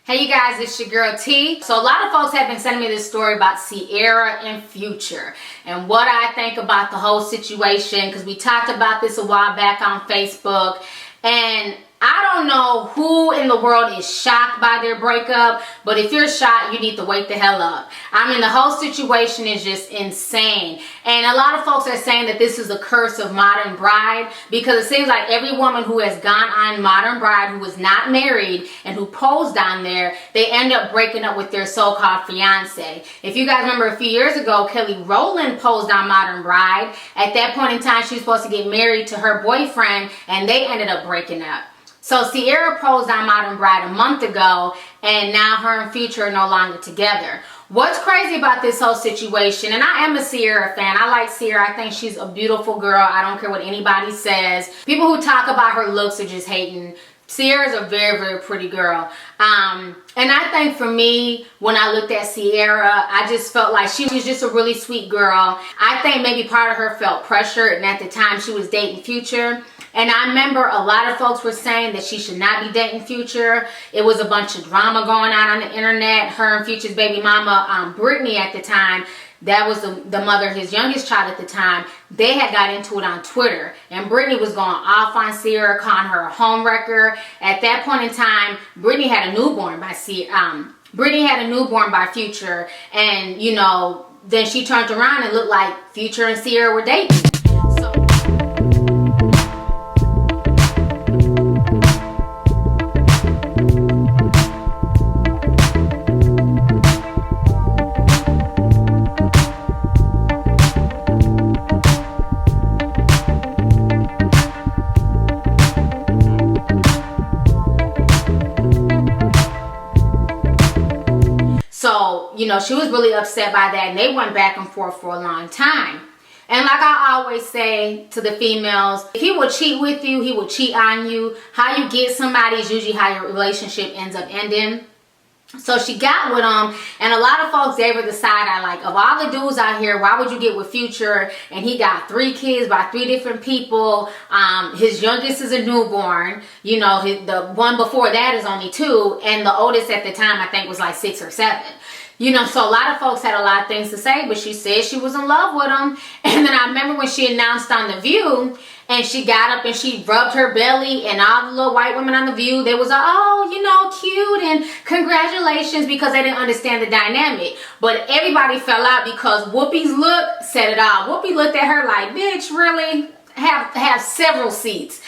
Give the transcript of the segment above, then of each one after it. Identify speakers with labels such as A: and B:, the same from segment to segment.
A: Hey you guys, it's your girl T. So a lot of folks have been sending me this story about Ciara and Future and what I think about the whole situation, because we talked about this a while back on Facebook, and I don't know who in the world is shocked by their breakup, but if you're shocked, you need to wake the hell up. I mean, the whole situation is just insane. And a lot of folks are saying that this is a curse of Modern Bride, because it seems like every woman who has gone on Modern Bride who was not married and who posed on there, they end up breaking up with their so-called fiance. If you guys remember a few years ago, Kelly Rowland posed on Modern Bride. At that point in time, she was supposed to get married to her boyfriend, and they ended up breaking up. So Ciara posed on Modern Bride a month ago, and now her and Future are no longer together. What's crazy about this whole situation, and I am a Ciara fan. I like Ciara. I think she's a beautiful girl. I don't care what anybody says. People who talk about her looks are just hating. Ciara's a very, very pretty girl. And I think for me, when I looked at Ciara, I just felt like she was just a really sweet girl. I think maybe part of her felt pressured, and at the time she was dating Future. And I remember a lot of folks were saying that she should not be dating Future. It was a bunch of drama going on the internet. Her and Future's baby mama, Brittany at the time, that was the mother of his youngest child at the time, they had got into it on Twitter. And Brittany was going off on Ciara, calling her a homewrecker. At that point in time, Brittany had a newborn by Future. And, you know, then she turned around and looked like Future and Ciara were dating. So, you know, she was really upset by that, and they went back and forth for a long time. And like I always say to the females, if he will cheat with you, he will cheat on you. How you get somebody is usually how your relationship ends up ending. So she got with him, and a lot of folks gave her the side eye, like, of all the dudes out here, why would you get with Future? And he got 3 kids by 3 different people. His youngest is a newborn. You know, the one before that is only 2, and the oldest at the time I think was like 6 or 7. You know, so a lot of folks had a lot of things to say, but she said she was in love with him. And then I remember when she announced on The View, and she got up and she rubbed her belly, and all the little white women on The View, they was like, oh, you know, cute and congratulations, because they didn't understand the dynamic. But everybody fell out because Whoopi's look said it all. Whoopi looked at her like, bitch, really? Have several seats.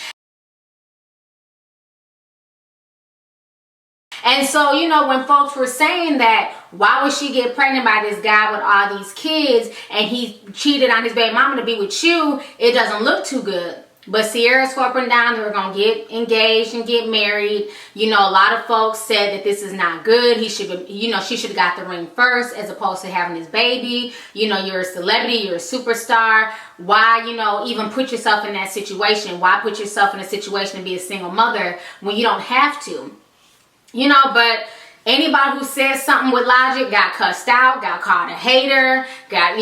A: And so, you know, when folks were saying that, why would she get pregnant by this guy with all these kids, and he cheated on his baby mama to be with you, it doesn't look too good. But Ciara swore up and down they were going to get engaged and get married. You know, a lot of folks said that this is not good. He should, you know, she should have got the ring first as opposed to having his baby. You know, you're a celebrity, you're a superstar. Why, you know, even put yourself in that situation? Why put yourself in a situation to be a single mother when you don't have to? You know, but anybody who says something with logic got cussed out, got called a hater, got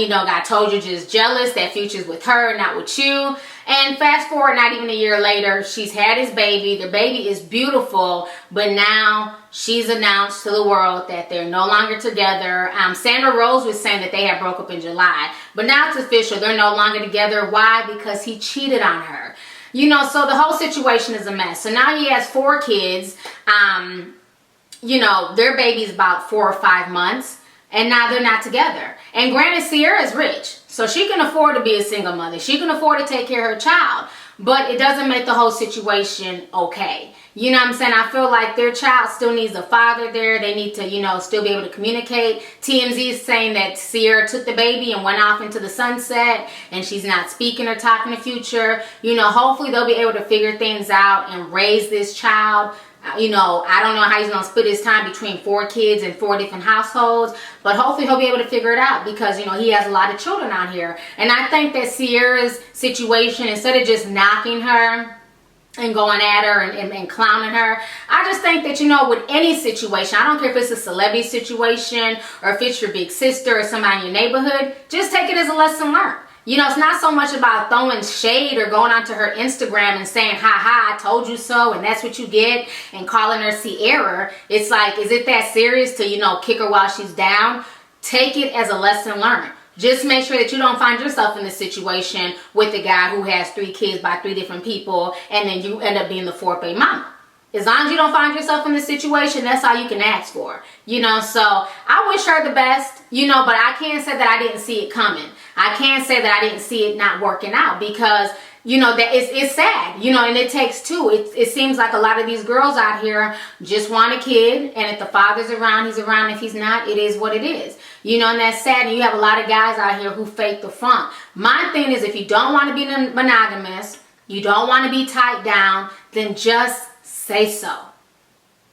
A: told you're just jealous that Future's with her, not with you. And fast forward, not even a year later, she's had his baby. The baby is beautiful, but now she's announced to the world that they're no longer together. Sandra Rose was saying that they had broke up in July, but now it's official. They're no longer together. Why? Because he cheated on her. You know, so the whole situation is a mess. So now he has 4 kids. You know, their baby's about 4 or 5 months, and now they're not together. And granted, Ciara is rich, so she can afford to be a single mother. She can afford to take care of her child, but it doesn't make the whole situation okay. You know what I'm saying? I feel like their child still needs a father there. They need to, you know, still be able to communicate. TMZ is saying that Ciara took the baby and went off into the sunset, and she's not speaking or talking to Future. You know, hopefully they'll be able to figure things out and raise this child. You know, I don't know how he's going to split his time between 4 kids and 4 different households, but hopefully he'll be able to figure it out, because, you know, he has a lot of children out here. And I think that Ciara's situation, instead of just knocking her and going at her and clowning her, I just think that, you know, with any situation, I don't care if it's a celebrity situation or if it's your big sister or somebody in your neighborhood, just take it as a lesson learned. You know, it's not so much about throwing shade or going onto her Instagram and saying, ha ha, I told you so, and that's what you get, and calling her Ciara. It's like, is it that serious to, you know, kick her while she's down? Take it as a lesson learned. Just make sure that you don't find yourself in this situation with a guy who has 3 kids by 3 different people, and then you end up being the 4th baby mama. As long as you don't find yourself in this situation, that's all you can ask for. You know, so I wish her the best, you know, but I can't say that I didn't see it coming. I can't say that I didn't see it not working out, because, you know, that it's sad, you know, and it takes 2. It seems like a lot of these girls out here just want a kid, and if the father's around, he's around. If he's not, it is what it is. You know, and that's sad. And you have a lot of guys out here who fake the funk. My thing is, if you don't want to be monogamous, you don't want to be tied down, then just say so.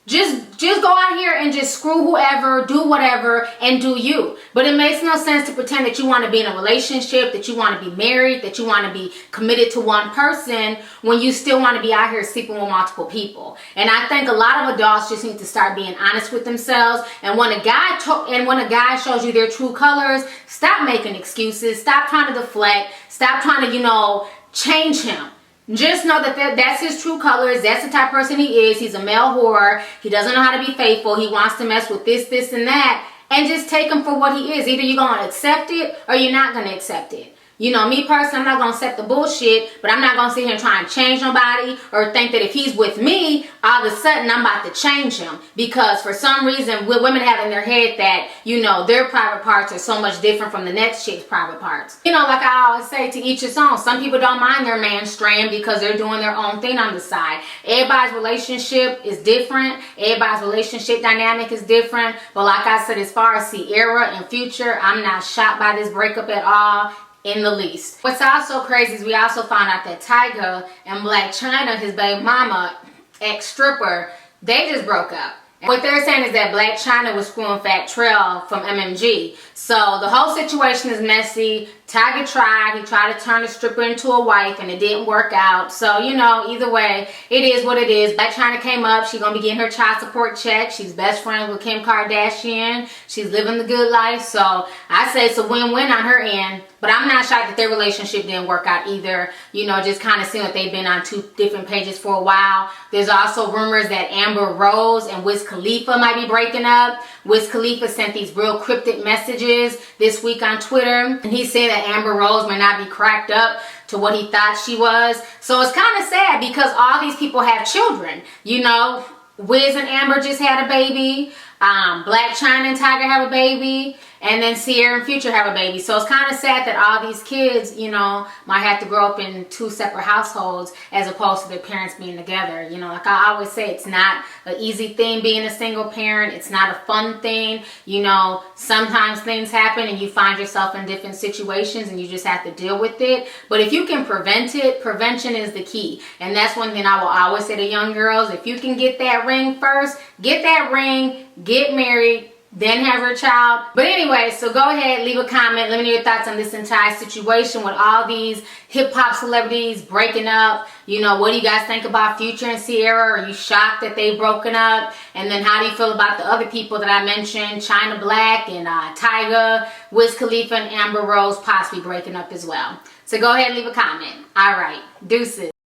A: Just go out here and just screw whoever, do whatever, and do you. But it makes no sense to pretend that you want to be in a relationship, that you want to be married, that you want to be committed to one person, when you still want to be out here sleeping with multiple people. And I think a lot of adults just need to start being honest with themselves. And when a guy shows you their true colors, stop making excuses. Stop trying to deflect. Stop trying to, you know, change him. Just know that that's his true colors. That's the type of person he is. He's a male whore. He doesn't know how to be faithful. He wants to mess with this, and that. And just take him for what he is. Either you're going to accept it or you're not going to accept it. You know, me personally, I'm not going to accept the bullshit, but I'm not going to sit here and try and change nobody or think that if he's with me, all of a sudden I'm about to change him. Because for some reason, women have in their head that, you know, their private parts are so much different from the next chick's private parts. You know, like I always say, to each his own. Some people don't mind their man straying because they're doing their own thing on the side. Everybody's relationship is different. Everybody's relationship dynamic is different. But like I said, as far as Ciara and Future, I'm not shocked by this breakup at all. In the least. What's also crazy is we also found out that Tyga and Blac Chyna, his baby mama, ex-stripper, they just broke up. And what they're saying is that Blac Chyna was screwing Fat Trell from MMG. So the whole situation is messy. Tyga tried. He tried to turn the stripper into a wife, and it didn't work out. So, you know, either way, it is what it is. Blac Chyna came up. She's going to be getting her child support check. She's best friends with Kim Kardashian. She's living the good life. So I say it's a win-win on her end. But I'm not shocked that their relationship didn't work out either. You know, just kind of seeing that they've been on 2 different pages for a while. There's also rumors that Amber Rose and Wiz Khalifa might be breaking up. Wiz Khalifa sent these real cryptic messages this week on Twitter. And he said that Amber Rose may not be cracked up to what he thought she was. So it's kind of sad because all these people have children. You know, Wiz and Amber just had a baby. Blac Chyna and Tyga have a baby. And then Ciara and Future have a baby. So it's kind of sad that all these kids, you know, might have to grow up in 2 separate households as opposed to their parents being together. You know, like I always say, it's not an easy thing being a single parent. It's not a fun thing. You know, sometimes things happen and you find yourself in different situations and you just have to deal with it. But if you can prevent it, prevention is the key. And that's one thing I will always say to young girls. If you can get that ring first, get that ring, get married, then have her child. But anyway, so go ahead, leave a comment. Let me know your thoughts on this entire situation with all these hip-hop celebrities breaking up. You know, what do you guys think about Future and Ciara? Are you shocked that they've broken up? And then how do you feel about the other people that I mentioned, Chyna Blac and Tyga, Wiz Khalifa and Amber Rose possibly breaking up as well? So go ahead and leave a comment. All right, deuces.